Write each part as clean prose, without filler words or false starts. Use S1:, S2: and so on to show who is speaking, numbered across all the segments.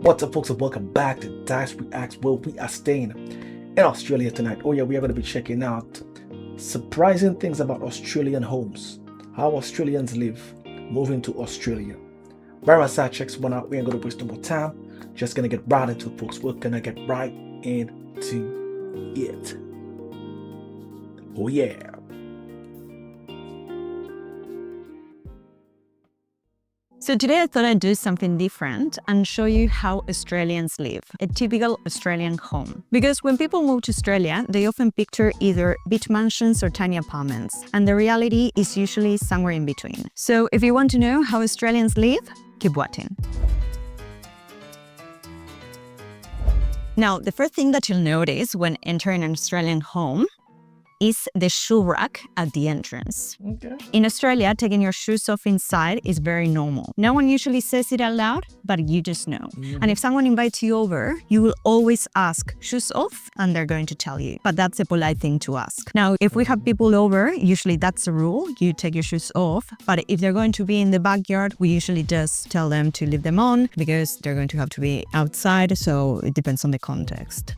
S1: What's up, folks, and welcome back to Dyce Reacts, where we are staying in Australia tonight. Oh yeah, we are going to be checking out surprising things about Australian homes, how Australians live, moving to Australia. Right on side checks one out. We ain't going to waste no more time. Just going to get right into it, folks. We're going to get right into it. Oh yeah.
S2: So today I thought I'd do something different and show you how Australians live, a typical Australian home. Because when people move to Australia, they often picture either beach mansions or tiny apartments, and the reality is usually somewhere in between. So if you want to know how Australians live, keep watching. Now, the first thing that you'll notice when entering an Australian home is the shoe rack at the entrance.
S1: Okay.
S2: In Australia, taking your shoes off inside is very normal. No one usually says it out loud, but you just know. And if someone invites you over, you will always ask, shoes off? And they're going to tell you. But that's a polite thing to ask. Now, if we have people over, usually that's the rule. You take your shoes off. But if they're going to be in the backyard, we usually just tell them to leave them on because they're going to have to be outside. So it depends on the context.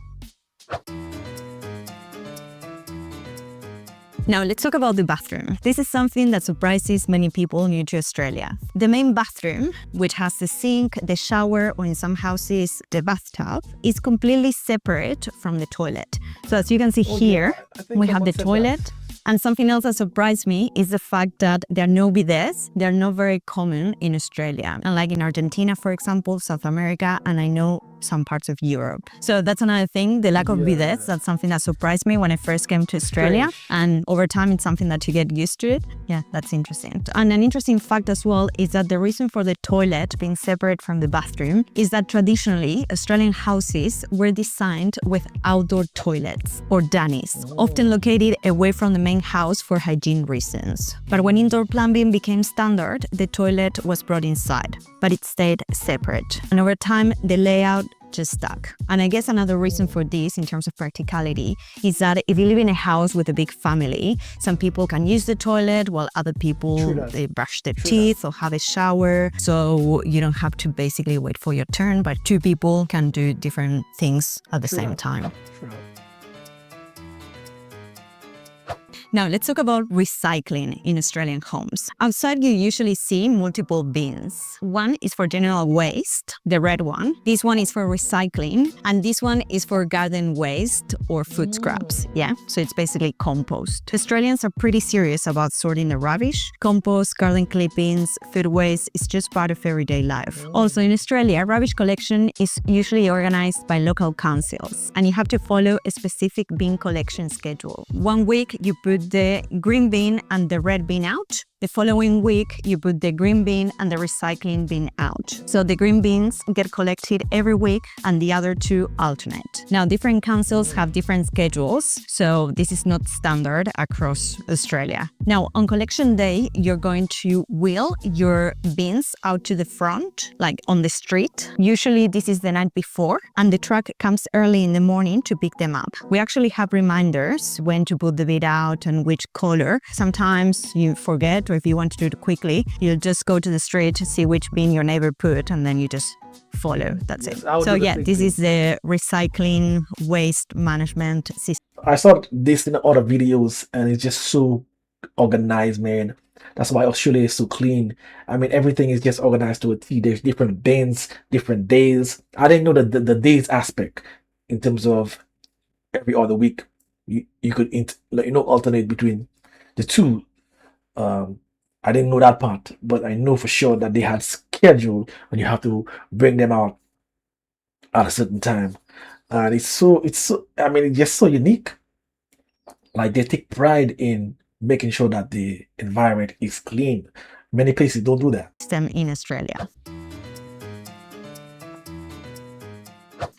S2: Now let's talk about the bathroom. This is something that surprises many people new to Australia. The main bathroom, which has the sink, the shower, or in some houses, the bathtub, is completely separate from the toilet. So as you can see here, we have the toilet. And something else that surprised me is the fact that there are no bidets. They're not very common in Australia. Unlike in Argentina, for example, South America, and I know some parts of Europe. So that's another thing, the lack of bidets. That's something that surprised me when I first came to Australia. And over time, it's something that you get used to it. Yeah, that's interesting. And an interesting fact as well is that the reason for the toilet being separate from the bathroom is that traditionally, Australian houses were designed with outdoor toilets or dunnies, often located away from the main house for hygiene reasons. But when indoor plumbing became standard, the toilet was brought inside, but it stayed separate. And over time, the layout just stuck. And I guess another reason for this, in terms of practicality, is that if you live in a house with a big family, some people can use the toilet while other people, they brush their teeth or have a shower. So you don't have to basically wait for your turn, but two people can do different things at the same time. Now, let's talk about recycling in Australian homes. Outside, you usually see multiple bins. One is for general waste, the red one. This one is for recycling, and this one is for garden waste or food scraps. Yeah, so it's basically compost. Australians are pretty serious about sorting the rubbish. Compost, garden clippings, food waste is just part of everyday life. Also, in Australia, rubbish collection is usually organized by local councils, and you have to follow a specific bin collection schedule. 1 week, you put the green bin and the red bin out. The following week, you put the green bin and the recycling bin out. So the green bins get collected every week and the other two alternate. Now, different councils have different schedules, so this is not standard across Australia. Now, on collection day, you're going to wheel your bins out to the front, like on the street. Usually this is the night before, and the truck comes early in the morning to pick them up. We actually have reminders when to put the bin out and which color. Sometimes you forget, or if you want to do it quickly, you'll just go to the street to see which bin your neighbor put, and then you just follow. That's it. So yeah, this is the recycling waste management system.
S1: I saw this in other videos, and it's just so organized, man. That's why Australia is so clean. I mean, everything is just organized to a T. There's different bins, different days. I didn't know that the days aspect in terms of every other week. You could alternate between the two. I didn't know that part, but I know for sure that they had schedule and you have to bring them out at a certain time. And it's just so unique. Like, they take pride in making sure that the environment is clean. Many places don't do that.
S2: In Australia.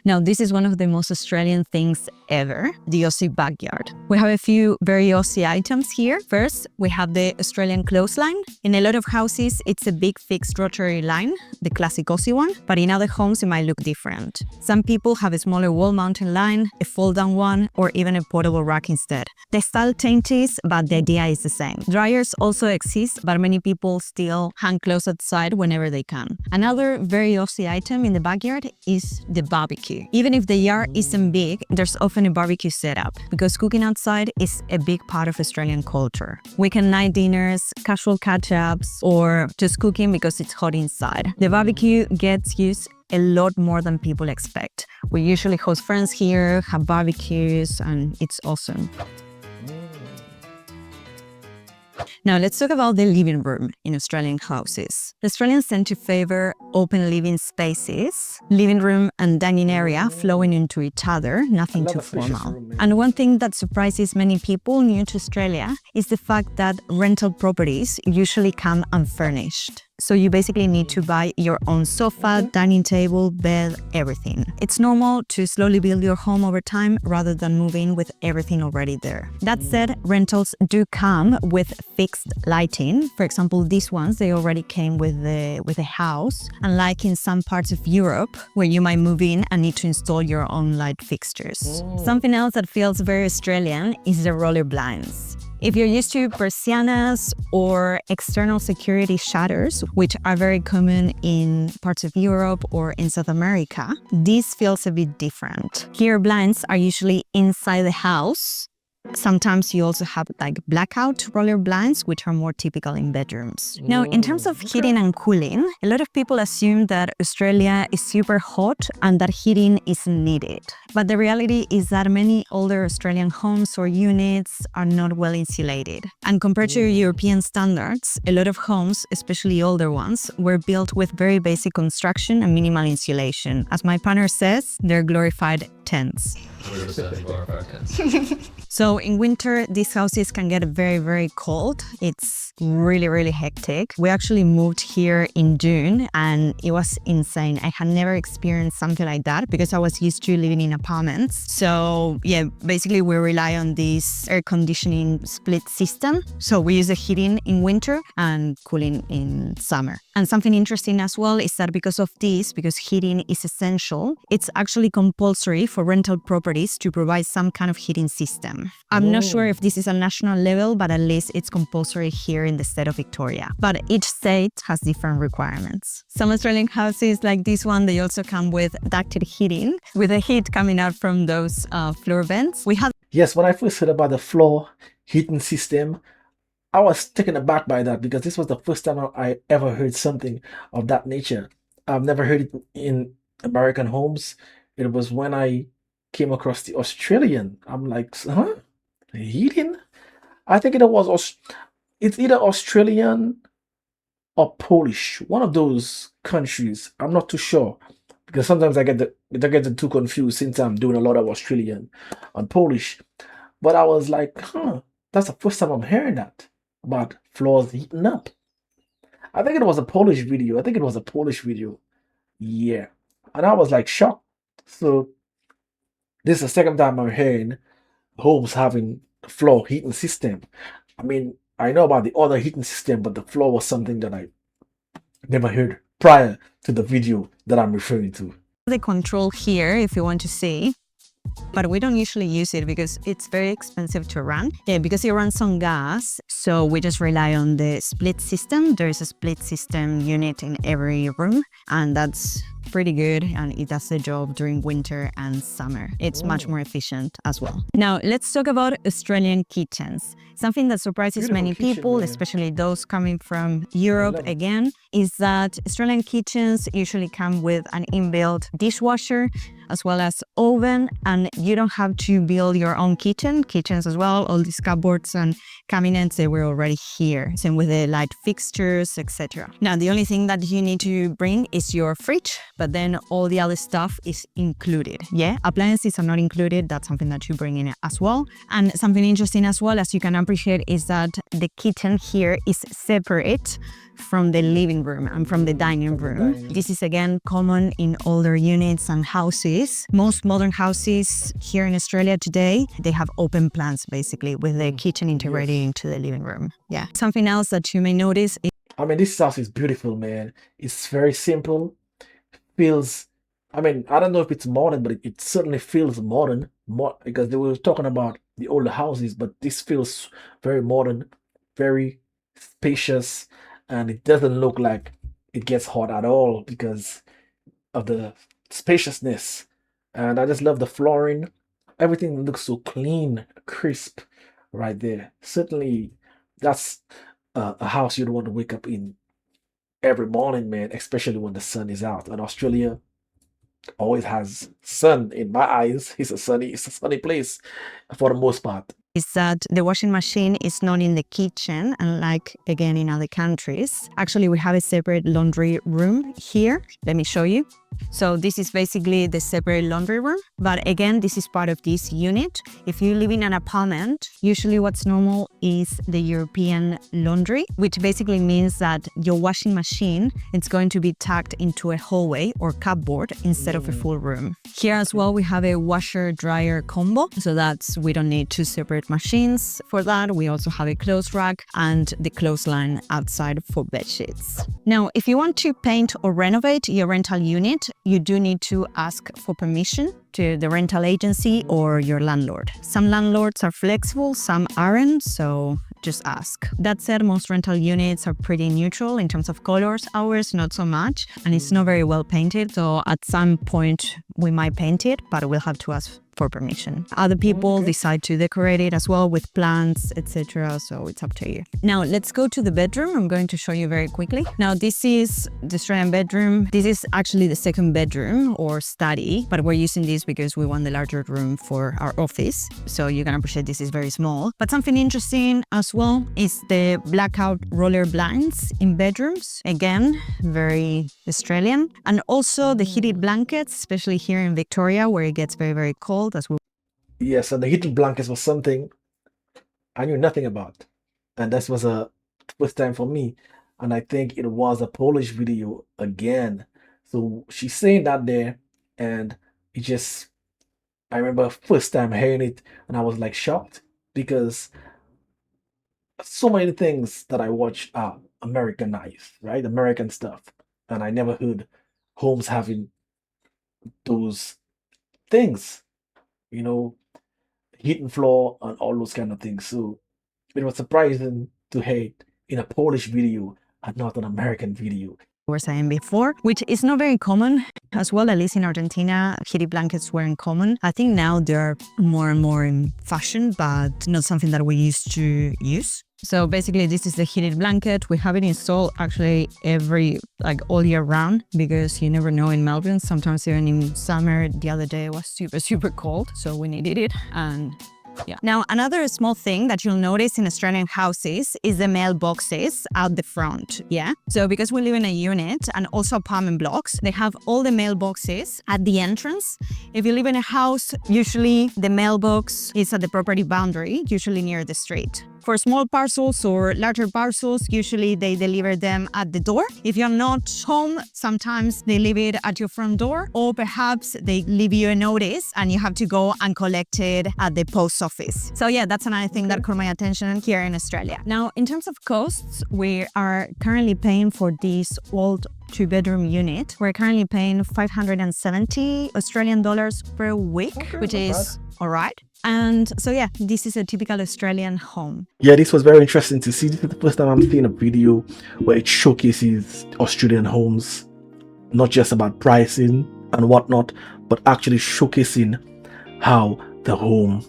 S2: Now, this is one of the most Australian things ever, the Aussie backyard. We have a few very Aussie items here. First, we have the Australian clothesline. In a lot of houses, it's a big fixed rotary line, the classic Aussie one, but in other homes, it might look different. Some people have a smaller wall-mounted line, a fold-down one, or even a portable rack instead. The style changes, but the idea is the same. Dryers also exist, but many people still hang clothes outside whenever they can. Another very Aussie item in the backyard is the barbecue. Even if the yard isn't big, there's often a barbecue setup because cooking outside is a big part of Australian culture. Weekend night dinners, casual catch-ups, or just cooking because it's hot inside. The barbecue gets used a lot more than people expect. We usually host friends here, have barbecues, and it's awesome. Now let's talk about the living room in Australian houses. The Australians tend to favor open living spaces, living room and dining area flowing into each other, nothing too formal. And one thing that surprises many people new to Australia is the fact that rental properties usually come unfurnished. So you basically need to buy your own sofa, dining table, bed, everything. It's normal to slowly build your home over time rather than move in with everything already there. That said, rentals do come with fixed lighting. For example, these ones, they already came with a house. Unlike in some parts of Europe, where you might move in and need to install your own light fixtures. Something else that feels very Australian is the roller blinds. If you're used to persianas or external security shutters, which are very common in parts of Europe or in South America, this feels a bit different. Here, blinds are usually inside the house. Sometimes you also have like blackout roller blinds, which are more typical in bedrooms. Now, in terms of heating and cooling, a lot of people assume that Australia is super hot and that heating isn't needed. But the reality is that many older Australian homes or units are not well insulated. And compared to European standards, a lot of homes, especially older ones, were built with very basic construction and minimal insulation. As my partner says, they're glorified tents. So in winter, these houses can get very, very cold. It's really, really hectic. We actually moved here in June and it was insane. I had never experienced something like that because I was used to living in apartments. So yeah, basically we rely on this air conditioning split system. So we use the heating in winter and cooling in summer. And something interesting as well is that because of this, because heating is essential, it's actually compulsory for rental properties to provide some kind of heating system. I'm not sure if this is a national level, but at least it's compulsory here in the state of Victoria. But each state has different requirements. Some Australian houses like this one, they also come with ducted heating, with the heat coming out from those floor vents.
S1: Yes, when I first heard about the floor heating system, I was taken aback by that because this was the first time I ever heard something of that nature. I've never heard it in American homes. It was when I came across the Australian. I'm like, huh? Heating? I think it's either Australian or Polish. One of those countries. I'm not too sure because sometimes I get the two confused since I'm doing a lot of Australian and Polish. But I was like, huh, that's the first time I'm hearing that about floors heating up. I think it was a Polish video. Yeah. And I was like shocked. So this is the second time I'm hearing homes having a floor heating system. I mean, I know about the other heating system, but the floor was something that I never heard prior to the video that I'm referring to.
S2: The control here, if you want to see, but we don't usually use it because it's very expensive to run. Yeah, because it runs on gas, so we just rely on the split system. There is a split system unit in every room, and that's pretty good, and it does the job during winter and summer. It's much more efficient as well. Now, let's talk about Australian kitchens. Something that surprises many people, especially those coming from Europe again, is that Australian kitchens usually come with an inbuilt dishwasher as well as oven, and you don't have to build your own kitchens as well. All these cupboards and cabinets, they were already here. Same with the light fixtures, etc. Now, the only thing that you need to bring is your fridge, but then all the other stuff is included. Yeah, appliances are not included. That's something that you bring in as well. And something interesting as well, as you can appreciate, is that the kitchen here is separate from the living room and from the dining room. This is again common in older units and houses. Most modern houses here in Australia today, they have open plans basically with the kitchen integrated into the living room. Yeah. Something else that you may notice is
S1: I mean, this house is beautiful, man. It's very simple. Feels, I mean, I don't know if it's modern, but it certainly feels modern. Because they were talking about the older houses, but this feels very modern, very spacious, and it doesn't look like it gets hot at all because of the spaciousness. And I just love the flooring. Everything looks so clean, crisp right there. Certainly, that's a house you'd want to wake up in every morning, man, especially when the sun is out. And Australia always has sun in my eyes. It's a sunny place for the most part.
S2: is that the washing machine is not in the kitchen, unlike again in other countries. Actually, we have a separate laundry room here. Let me show you. So this is basically the separate laundry room. But again, this is part of this unit. If you live in an apartment, usually what's normal is the European laundry, which basically means that your washing machine is going to be tucked into a hallway or cupboard instead of a full room. Here as well, we have a washer dryer combo. So that's, we don't need two separate machines for that. We also have a clothes rack and the clothesline outside for bed sheets. Now, if you want to paint or renovate your rental unit, you do need to ask for permission to the rental agency or your landlord. Some landlords are flexible, some aren't, so just ask. That said, most rental units are pretty neutral in terms of colors. Ours, not so much, and it's not very well painted, so at some point we might paint it, but we'll have to ask for permission. Other people decide to decorate it as well with plants, etc. So it's up to you. Now let's go to the bedroom. I'm going to show you very quickly. Now this is the Australian bedroom. This is actually the second bedroom or study, but we're using this because we want the larger room for our office. So you can appreciate this is very small. But something interesting as well is the blackout roller blinds in bedrooms. Again, very Australian. And also the heated blankets, especially here in Victoria where it gets very, very cold.
S1: Yes, and the heated blankets was something I knew nothing about. And this was a first time for me. And I think it was a Polish video again. So she's saying that there, and it just, I remember first time hearing it, and I was like shocked because so many things that I watch are Americanized, right? American stuff. And I never heard homes having those things, you know, heating floor and all those kind of things. So it was surprising to hear it in a Polish video and not an American video.
S2: Were saying before, which is not very common as well, at least in Argentina. Heated blankets weren't common. I think now they're more and more in fashion, but not something that we used to use. So basically this is the heated blanket. We have it installed actually all year round because you never know in Melbourne. Sometimes even in summer, the other day it was super, super cold. So we needed it. And yeah. Now, another small thing that you'll notice in Australian houses is the mailboxes out the front, yeah? So because we live in a unit and also apartment blocks, they have all the mailboxes at the entrance. If you live in a house, usually the mailbox is at the property boundary, usually near the street. For small parcels or larger parcels, usually they deliver them at the door. If you're not home, sometimes they leave it at your front door, or perhaps they leave you a notice and you have to go and collect it at the post office. So yeah, that's another thing that caught my attention here in Australia. Now, in terms of costs, we are currently paying for this old two-bedroom unit. We're currently paying 570 Australian dollars per week, which is all right. And so yeah, this is a typical Australian home.
S1: Yeah, this was very interesting to see. This is the first time I'm seeing a video where it showcases Australian homes, not just about pricing and whatnot, but actually showcasing how the home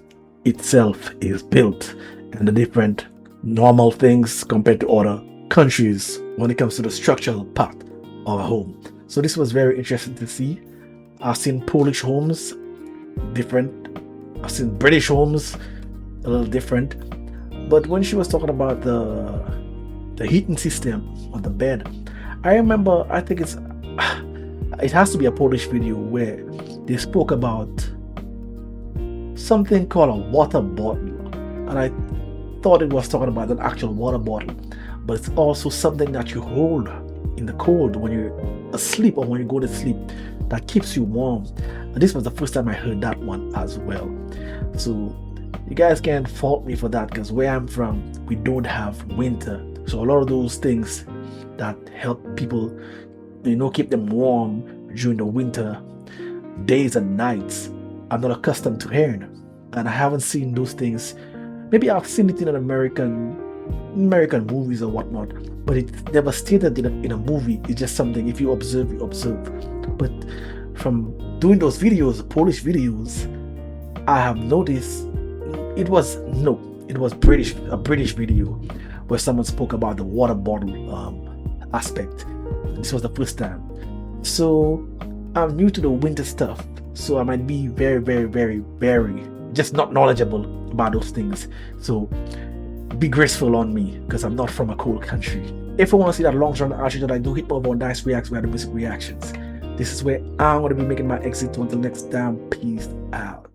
S1: itself is built and the different normal things compared to other countries when it comes to the structural part of a home. So this was very interesting to see. I've seen Polish homes, different. I've seen British homes, a little different. But when she was talking about the heating system on the bed, I remember, I think it has to be a Polish video where they spoke about something called a water bottle. And I thought it was talking about an actual water bottle. but it's also something that you hold in the cold when you're asleep or when you go to sleep that keeps you warm. And this was the first time I heard that one as well. So you guys can't fault me for that, because where I'm from, we don't have winter. So a lot of those things that help people, keep them warm during the winter days and nights, I'm not accustomed to hearing. And I haven't seen those things. Maybe I've seen it in an American movies or whatnot, but it's never stated in a movie. It's just something, if you observe, you observe. But from doing those videos, Polish videos, I have noticed it was a British video where someone spoke about the water bottle aspect. This was the first time. So I'm new to the winter stuff, so I might be very, very, very, very just not knowledgeable about those things. So be graceful on me, because I'm not from a cold country. If you want to see that long-term action that I do, hit me over on Dyce Reacts, where the Buzzin Reactions. This is where I'm going to be making my exit. Until next time, peace out.